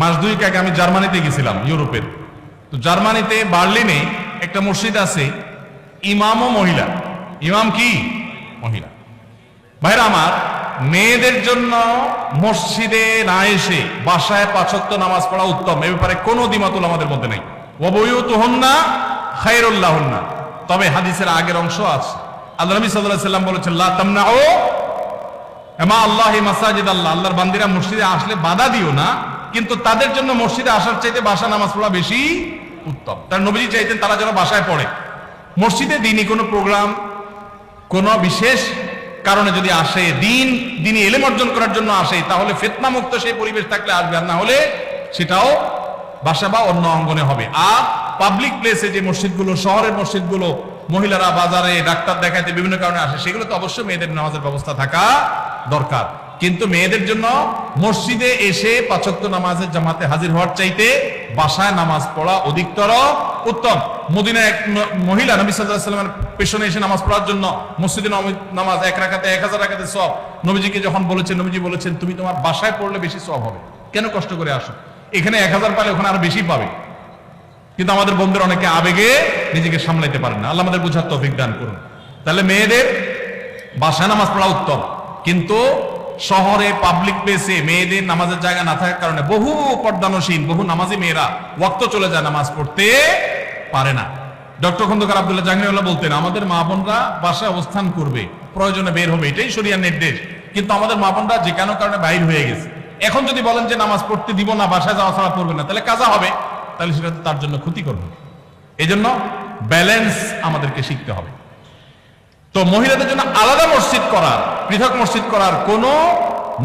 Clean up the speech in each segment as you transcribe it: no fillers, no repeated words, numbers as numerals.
মাস দুয়েক আগে আমি জার্মানিতে গেছিলাম, ইউরোপের। তো জার্মানিতে বার্লিনে একটা মসজিদ আছে, ইমামও মহিলা। ইমাম কি? মহিলা। ভাইরা আমার, মেয়েদের জন্য মসজিদে না এসে বাসায় 5 ওয়াক্ত নামাজ পড়া উত্তম, এ ব্যাপারে কোনো দ্বিমত আমাদের মধ্যে নেই। ওয়াবুয়ুতুহুন্না খায়রুল লাহুন্না। তবে হাদিসের আগের অংশ আছে। আল্লাহ নবী সাল্লাল্লাহু আলাইহি ওয়াসাল্লাম বলেছেন, লা তামনাউ মা আল্লাহি মাসাজিদ আল্লাহ। আল্লাহর বান্দিরা মসজিদে আসলে বাধা দিও না, কিন্তু তাদের জন্য মসজিদে আসার চাইতে বাসা নামাজ পড়া বেশি উত্তম। তার নবীজি চাইতেন তারা যেন বাসায় পড়ে। মসজিদে দিনই কোনো প্রোগ্রাম, কোনো বিশেষ কারণে যদি আসে, দিনই ইলম অর্জন করার জন্য আসে, তাহলে ফিতনা মুক্ত সেই পরিবেশ থাকলে আসবে, আর না হলে সেটাও বাসা বা অন্য অঙ্গনে হবে। আর পাবলিক প্লেসে যে মসজিদগুলো, শহরের মসজিদগুলো, মহিলারা বাজারে ডাক্তার দেখাইতে বিভিন্ন কারণে আসে, সেগুলো তো অবশ্যই মেয়েদের নামাজের ব্যবস্থা থাকা দরকার। কিন্তু মেয়েদের জন্য মসজিদে এসে 5 ওয়াক্ত নামাজের জামাতে হাজির হওয়ার চাইতে বাসায় নামাজ পড়া অধিকতর উত্তম। মদিনায় এক মহিলা নবী সাল্লাল্লাহু আলাইহি ওয়াসাল্লামের পেছনে এসে নামাজ পড়ার জন্য, মসজিদে নামাজ 1 রাকাতে 1000 রাকাতে সওয়াব, নবীজিকে যখন বলেছেন, নবীজি বলেছেন তুমি তোমার বাসায় পড়লে বেশি সওয়াব হবে, কেন কষ্ট করে আসো? এখানে 1000 পালে ওখানে আরো বেশি পাবে। কিন্তু আমাদের বন্ধুরা অনেকে আবেগে নিজেকে সামলাইতে পারেন না। আল্লাহ আমাদের বুঝার তৌফিক দান করুন। তাহলে মেয়েদের বাসায় নামাজ পড়া উত্তম, কিন্তু শহরে পাবলিক প্লেসে মেয়েদের নামাজের জায়গা না থাকার কারণে বহু পর্দানসীন, বহু নামাজি মেয়েরা ওয়াক্ত চলে যায়, নামাজ পড়তে পারে না। ডক্টর খন্দকার আব্দুল্লাহ জাহাঙ্গীরুল্লাহ বলতেন, আমাদের মা বোনরা বাসায় অবস্থান করবে, প্রয়োজনে বের হবে, এটাই শরিয়ার নির্দেশ। কিন্তু আমাদের মা বোনরা যে কোনো কারণে বাইর হয়ে গেছে, এখন যদি বলেন যে নামাজ পড়তে দিব না, বাসায় যাওয়া ছাড়া পড়বে না, তাহলে কাজা হবে, তাহলে সেটা তার জন্য ক্ষতি করবে। এই জন্য ব্যালেন্স আমাদেরকে শিখতে হবে। তো মহিলাদের জন্য আলাদা মসজিদ করার, পৃথক মসজিদ করার কোনো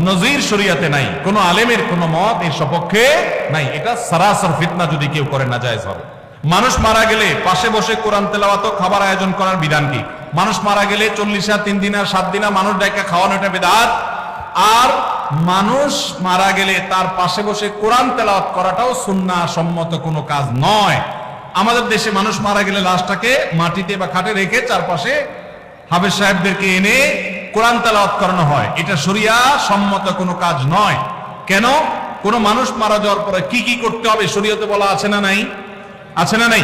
নজির শরিয়াতে নাই, কোনো আলেমের কোনো মত এর সপক্ষে নাই। এটা সারাসর ফিতনা, যদি কেউ করে না জায়েজ হবে। মানুষ মারা গেলে পাশে বসে কোরআন তেলাওয়াত, খাবার আয়োজন করার বিধান কি? মানুষ মারা গেলে 40 3 দিন 7 দিন মানুষ ডাইকা খাওয়ানো, এটা বিদআত। আর মানুষ মারা গেলে তার পাশে বসে কোরআন তেলাওয়াত করাটাও সুন্নাহ সম্মত কোনো কাজ নয়। আমাদের দেশে মানুষ মারা গেলে লাশটাকে মাটিতে বা খাটে রেখে চারপাশে হাফেজ সাহেবদেরকে এনে কোরআন তেলাওয়াত করানো হয়, এটা শরিয়া সম্মত কোনো কাজ নয়। কেন? কোন মানুষ মারা যাওয়ার পরে কি কি করতে হবে শরীয়তে বলা আছে না নাই? আছে না নাই?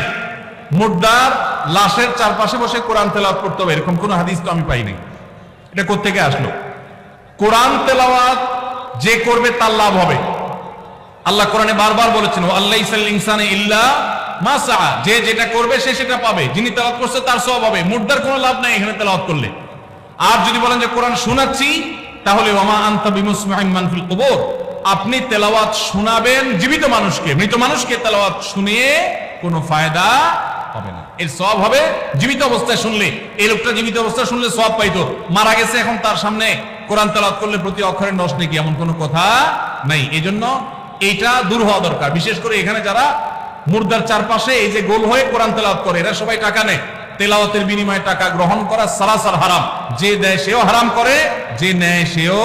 মুর্দার লাশের চারপাশে বসে কোরআন তেলাওয়াত করতে হবে, এরকম কোন হাদিস তো আমি পাই নাই। এটা কোত্থেকে আসলো? কোরআন তেলাওয়াত যে করবে তার লাভ হবে। আল্লাহ কোরআনে বারবার বলেছেন, আল্লাইসাল ইনসানে ইল্লা মা সাআ, যে যেটা করবে সে সেটা পাবে, যিনি তেলাওয়াত করছে তার সওয়াব হবে। মুর্দার কোনো লাভ নাই এখানে তেলাওয়াত করলে। আর যদি বলেন যে কোরআন শোনাচ্ছি, তাহলে ওমা আনতা বিমুসমিউন মান ফিল কুবুর, আপনি তেলাওয়াত শোনাবেন জীবিত মানুষকে, মৃত মানুষকে তেলাওয়াত শুনিয়ে কোনো ফায়দা হবে না। এর সওয়াব হবে জীবিত অবস্থায় শুনলে। এই লোকটা জীবিত অবস্থায় শুনলে সওয়াব পাইতো, মারা গেছে এখন তার সামনে কোরআন তেলাওয়াত করলে প্রতি অক্ষরে 10 নেকি, এমন কোনো কথা নাই। এজন্য এইটা দূর হওয়া দরকার। বিশেষ করে এখানে যারা মুর্দার চারপাশে এই যে গোল হয়ে কোরআন তেলাওয়াত করে, এরা সবাই টাকা নেয়। তেলাওয়াতের বিনিময়ে টাকা গ্রহণ করা সারাসার হারাম। যে দেয় সেও হারাম করে, যে নেয় সেও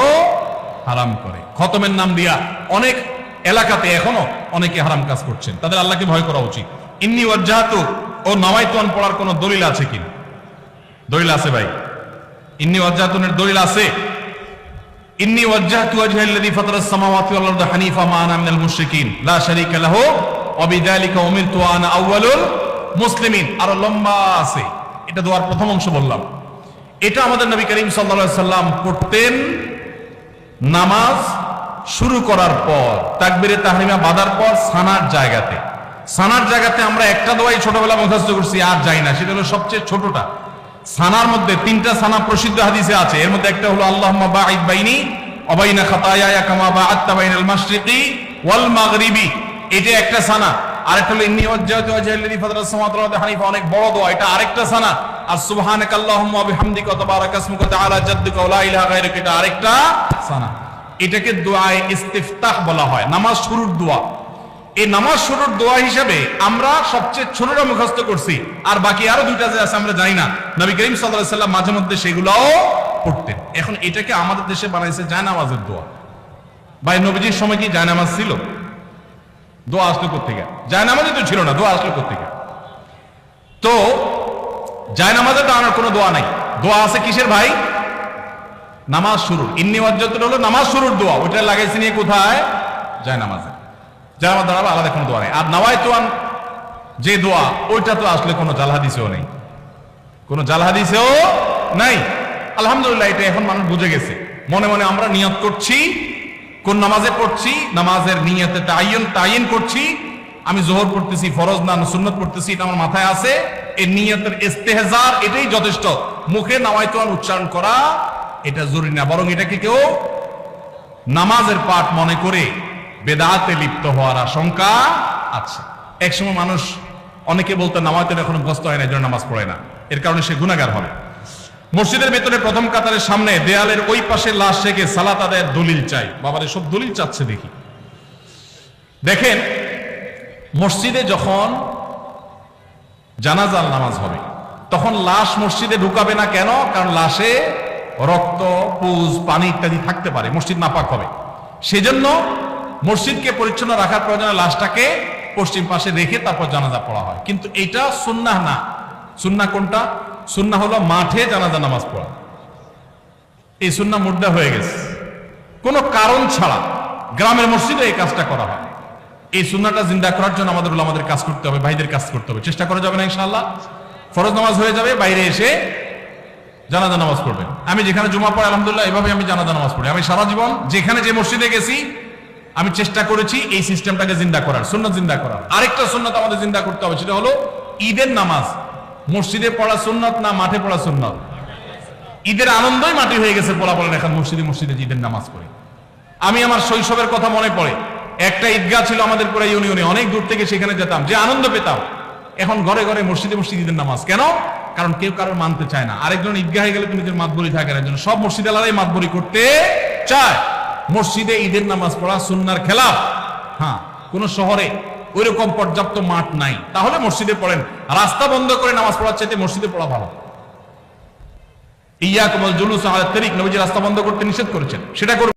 হারাম করে। খতমের নাম দিয়া অনেক এলাকাতে এখনো অনেকে হারাম কাজ করছেন, তাদের আল্লাহকে ভয় করা উচিত। ইন্নী ওয়াজ্জাহাতু ও নাওয়াইতুন পড়ার কোনো দলিল আছে কি? দলিল আছে ভাই? ইন্নী ওয়াজ্জাহাতুনের দলিল আছে। ইন্নী ওয়াজ্জাহতু ওয়াজহাল্লাযী ফাতারাস সামাওয়াতি ওয়াল আরদা হানিফা মা আনা মিনাল মুশরিকিন লা শারীকা লাহু ওয়া বিযালিকা উমিরতু ওয়া আনা আউয়ালুল মুসলিমিন। আরো লম্বা আছে, এটা দোয়ার প্রথম অংশ বললাম। এটা আমাদের নবী করিম সাল্লাল্লাহু আলাইহি সাল্লাম পড়তেন নামাজ শুরু করার পর, তাকবীরে তাহরিমা বাঁধার পর সানার জায়গাতে। সানার জায়গাতে আমরা একটা দোয়াই ছোটবেলা মুখস্থ করছি, আর যাই না। সেটা হলো সবচেয়ে ছোটটা। সানার মধ্যে 3টা সানা প্রসিদ্ধ হাদিসে আছে। এর মধ্যে একটা হলো আল্লাহুম্মা বাঈদ বাইনি ওয়া বাইনা খাতায়ায়া কামা বাআদতা বাইনাল মাশরিকি ওয়াল মাগরিবি, এটা একটা সানা। আরেকটা হলো ইন্নী ওয়াজ্জাহতু ওয়াজহাল্লাযী ফাতারাস সামাওয়াতি ওয়াল আরদা হানিফা, অনেক বড় দোয়া, এটা আরেকটা সানা। আর সুবহানাকাল্লাহুম্মা ওয়া বিহামদিকা ওয়া তাবারাকা ইসমুকা ওয়া তাআলা জাদ্দুকা ওয়া লা ইলাহা গায়রুকা, এটা আরেকটা সানা। এটাকে দোয়ায়ে ইস্তিফতাহ বলা হয়, নামাজ শুরুর দোয়া। এই নামাজ শুরুর দোয়া হিসেবে আমরা সবচেয়ে ছোটটা মুখস্থ করছি, আর বাকি আরো 2টা যে আছে আমরা জানি না। নবী করিম সাল্লাল্লাহু আলাইহি সাল্লাম মাঝে মধ্যে সেগুলোও পড়তেন। এখন এটাকে আমাদের দেশে বানাইছে জায়নামাজের দোয়া। ভাই, নবীজির সময় কি জায়নামাজ ছিল? দোয়া আসলো কোত্থেকে? জায়নামাজই তো ছিল না, দোয়া আসলো কোত্থেকে? তো জায়নামাজে তো আমার কোনো দোয়া নাই। দোয়া আছে কিসের ভাই? নামাজ শুরুর। ইন্নী ওয়াজ্জাহতু হলো নামাজ শুরুর দোয়া, ওইটা লাগাইছে নিয়ে কোথায়? জায়নামাজে। যারা আমার দাঁড়াবে আলাদা কোনো দোয়া নেই। আর নাওয়াইতুয়ান যে দোয়া, ওইটা তো আসলে কোনো জাল হাদিসেও নেই, কোনো জাল হাদিসেও নাই। আলহামদুলিল্লাহ, এটা এখন মানুষ বুঝে গেছে। মনে মনে আমরা নিয়ত করছি, কোন নামাজে পড়ছি, নামাজের নিয়তে তাইন করছি, আমি জোহর পড়তেছি ফরজ না সুন্নত পড়তেছি, এটা আমার মাথায় আছে। এই নিয়তের ইস্তেহজার এটাই যথেষ্ট। মুখে নাওয়াইতুয়ান উচ্চারণ করা এটা জরুরি না, বরং এটাকে কেউ নামাজের পাঠ মনে করে বেদাতে লিপ্ত হওয়ার আশঙ্কা আছে। একসময় মানুষ অনেকে বলতো নামাজের এখনো মুখস্থ হয় না, এজন্য নামাজ পড়ে না, এর কারণে সে গুনাহগার হবে। মসজিদের ভেতরে প্রথম কাতারের সামনে দেয়ালের ওই পাশে লাশ রেখে সালাত আদায়ের দলিল চাই। বাবারে সব দলিল চাচ্ছে দেখি। দেখেন, মসজিদে যখন জানাজার নামাজ হবে তখন লাশ মসজিদে ঢুকাবে না কেন? কারণ লাশে রক্ত, পুজ, পানি ইত্যাদি থাকতে পারে, মসজিদ নাপাক হবে। সেজন্য মসজিদকে পরিচ্ছন্ন রাখার প্রয়োজনে লাশটাকে পশ্চিম পাশে রেখে তারপর জানাজা পড়া হয়। কিন্তু এটা সুন্নাহ না। সুন্নাহ কোনটা? সুন্নাহ হলো মাঠে জানাজা নামাজ পড়া। এই সুন্নাহ মুর্দা হয়ে গেছে। কোনো কারণ ছাড়া গ্রামের মসজিদে এই কাজটা করা হয়। এই সুন্নাহটা জিন্দা করার জন্য আমাদের উলামাদের কাজ করতে হবে, ভাইদের কাজ করতে হবে। চেষ্টা করা যাবে না ইনশাআল্লাহ? ফরজ নামাজ হয়ে যাবে, বাইরে এসে জানাজা নামাজ পড়বেন। আমি যেখানে জুমা পড়ি আলহামদুলিল্লাহ এভাবে আমি জানাজা নামাজ পড়ি। আমি সারা জীবন যেখানে যে মসজিদে গেছি আমি চেষ্টা করেছি এই সিস্টেমটাকে জিন্দা করার, সুন্নাত জিন্দা করার। আরেকটা সুন্নাত আমাদের জিন্দা করতে হবে, সেটা হলো ঈদের নামাজ মসজিদে পড়া সুন্নাত না মাঠে পড়া সুন্নাত? ঈদের আনন্দই মাটি হয়ে গেছে, বলা বলেন এখন মসজিদে মসজিদে ঈদের নামাজ পড়ে। আমি আমার শৈশবের কথা মনে পড়ে, একটা ঈদগাহ ছিল আমাদের পুরো ইউনিয়নে, অনেক দূর থেকে সেখানে যেতাম, যে আনন্দ পেতাম। এখন ঘরে ঘরে মসজিদে মসজিদে ঈদের নামাজ কেন? কারণ কেউ কারোর মানতে চায় না। আরেকজন ঈদগাহে গেলে তুমি নিজের মাতবরি থাকে না, জন্য সব মসজিদ আলাদাই মাতবরি করতে চায়। মসজিদে ঈদের নামাজ পড়া সুন্নাহর খেলাফ। হ্যাঁ, কোন শহরে ওইরকম পর্যাপ্ত মাঠ নাই, তাহলে মসজিদে পড়েন। রাস্তা বন্ধ করে নামাজ পড়ার চাইতে মসজিদে পড়া ভালো। ইয়াকুমুল জুলুস আলা তারিক, নবীজি রাস্তা বন্ধ করতে নিষেধ করেছেন, সেটা করবেন।